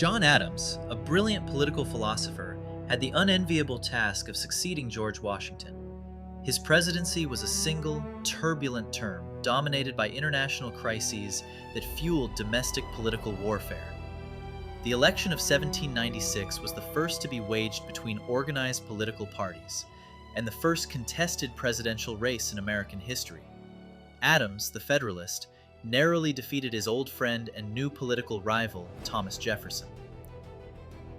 John Adams, a brilliant political philosopher, had the unenviable task of succeeding George Washington. His presidency was a single, turbulent term dominated by international crises that fueled domestic political warfare. The election of 1796 was the first to be waged between organized political parties, and the first contested presidential race in American history. Adams, the Federalist, narrowly defeated his old friend and new political rival, Thomas Jefferson.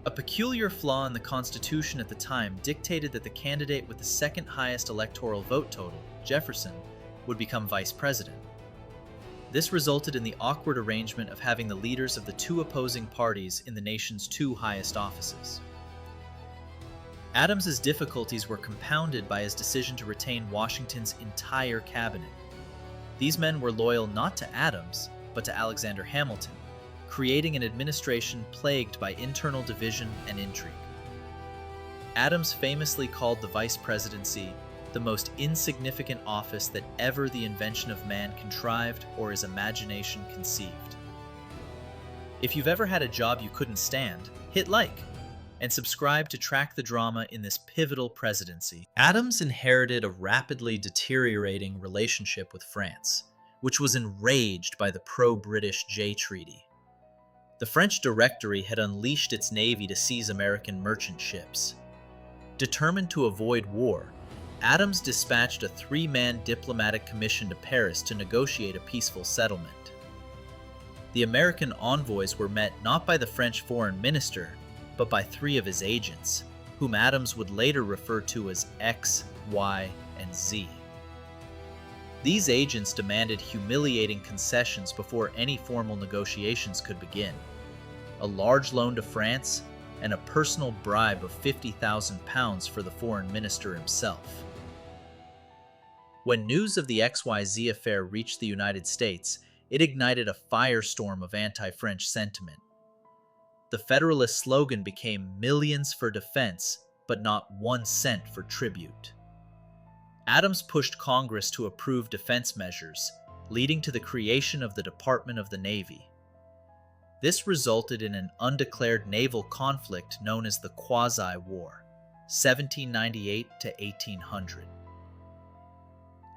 A peculiar flaw in the Constitution at the time dictated that the candidate with the second highest electoral vote total, Jefferson, would become vice president. This resulted in the awkward arrangement of having the leaders of the two opposing parties in the nation's two highest offices. Adams's difficulties were compounded by his decision to retain Washington's entire cabinet. These men were loyal not to Adams, but to Alexander Hamilton, creating an administration plagued by internal division and intrigue. Adams famously called the vice presidency the most insignificant office that ever the invention of man contrived or his imagination conceived. If you've ever had a job you couldn't stand, hit like and subscribe to track the drama in this pivotal presidency. Adams inherited a rapidly deteriorating relationship with France, which was enraged by the pro-British Jay Treaty. The French Directory had unleashed its navy to seize American merchant ships. Determined to avoid war, Adams dispatched a three-man diplomatic commission to Paris to negotiate a peaceful settlement. The American envoys were met not by the French foreign minister, but by three of his agents, whom Adams would later refer to as X, Y, and Z. These agents demanded humiliating concessions before any formal negotiations could begin: a large loan to France and a personal bribe of £50,000 for the foreign minister himself. When news of the XYZ Affair reached the United States, it ignited a firestorm of anti-French sentiment. The Federalist slogan became "millions for defense, but not 1 cent for tribute." Adams pushed Congress to approve defense measures, leading to the creation of the Department of the Navy. This resulted in an undeclared naval conflict known as the Quasi-War, 1798 to 1800.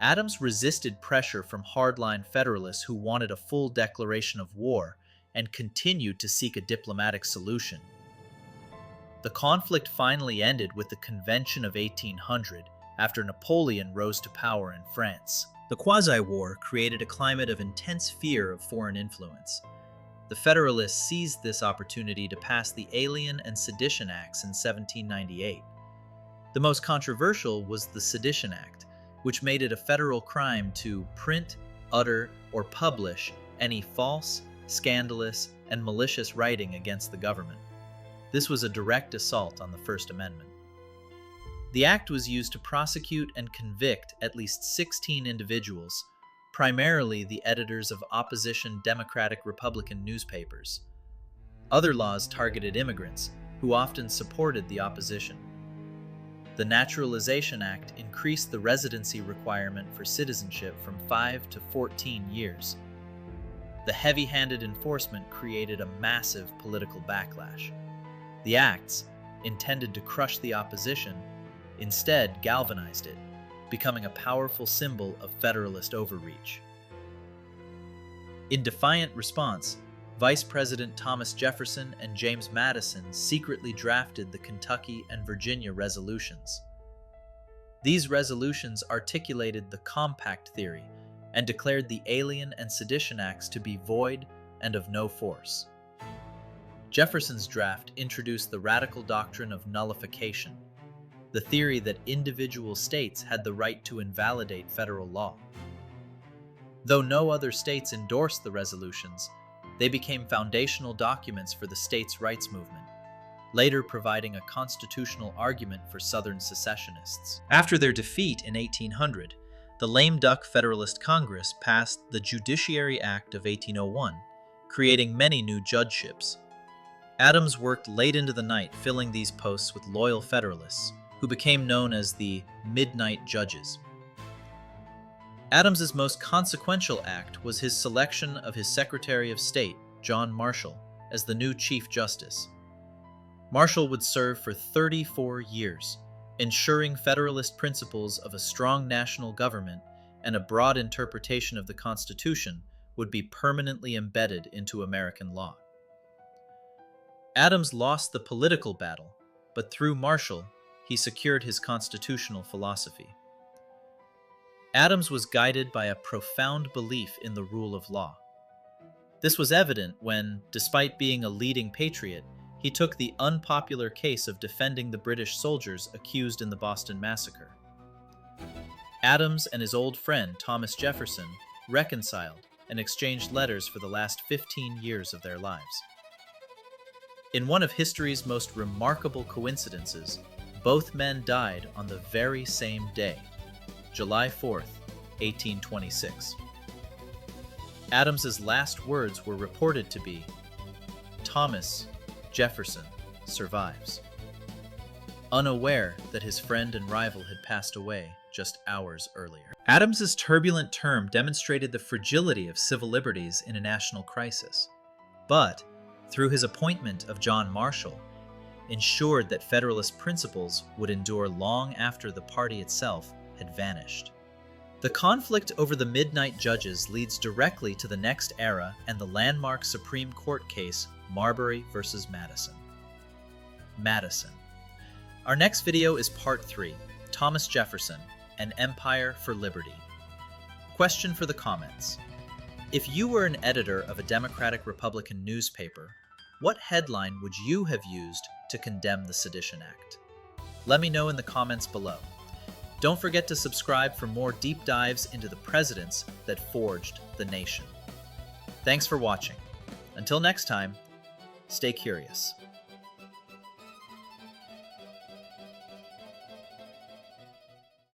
Adams resisted pressure from hardline Federalists who wanted a full declaration of war and continued to seek a diplomatic solution. The conflict finally ended with the Convention of 1800 after Napoleon rose to power in France. The Quasi-War created a climate of intense fear of foreign influence. The Federalists seized this opportunity to pass the Alien and Sedition Acts in 1798. The most controversial was the Sedition Act, which made it a federal crime to print, utter, or publish any false, scandalous, and malicious writing against the government. This was a direct assault on the First Amendment. The act was used to prosecute and convict at least 16 individuals, primarily the editors of opposition Democratic-Republican newspapers. Other laws targeted immigrants, who often supported the opposition. The Naturalization Act increased the residency requirement for citizenship from 5 to 14 years. The heavy-handed enforcement created a massive political backlash. The acts, intended to crush the opposition, instead galvanized it, becoming a powerful symbol of Federalist overreach. In defiant response, Vice President Thomas Jefferson and James Madison secretly drafted the Kentucky and Virginia resolutions. These resolutions articulated the compact theory and declared the Alien and Sedition Acts to be void and of no force. Jefferson's draft introduced the radical doctrine of nullification, the theory that individual states had the right to invalidate federal law. Though no other states endorsed the resolutions, they became foundational documents for the states' rights movement, later providing a constitutional argument for Southern secessionists. After their defeat in 1800, the lame duck Federalist Congress passed the Judiciary Act of 1801, creating many new judgeships. Adams worked late into the night filling these posts with loyal Federalists, who became known as the Midnight Judges. Adams's most consequential act was his selection of his Secretary of State, John Marshall, as the new Chief Justice. Marshall would serve for 34 years, ensuring Federalist principles of a strong national government and a broad interpretation of the Constitution would be permanently embedded into American law. Adams lost the political battle, but through Marshall, he secured his constitutional philosophy. Adams was guided by a profound belief in the rule of law. This was evident when, despite being a leading patriot, he took the unpopular case of defending the British soldiers accused in the Boston Massacre. Adams and his old friend, Thomas Jefferson, reconciled and exchanged letters for the last 15 years of their lives. In one of history's most remarkable coincidences, both men died on the very same day, July 4th, 1826. Adams's last words were reported to be, "Thomas Jefferson survives," unaware that his friend and rival had passed away just hours earlier. Adams's turbulent term demonstrated the fragility of civil liberties in a national crisis, but through his appointment of John Marshall, ensured that Federalist principles would endure long after the party itself had vanished. The conflict over the Midnight Judges leads directly to the next era and the landmark Supreme Court case Marbury versus Madison. Madison. Our next video is Part 3, Thomas Jefferson, An Empire for Liberty. Question for the comments. If you were an editor of a Democratic Republican newspaper, what headline would you have used to condemn the Sedition Act? Let me know in the comments below. Don't forget to subscribe for more deep dives into the presidents that forged the nation. Thanks for watching. Until next time, stay curious.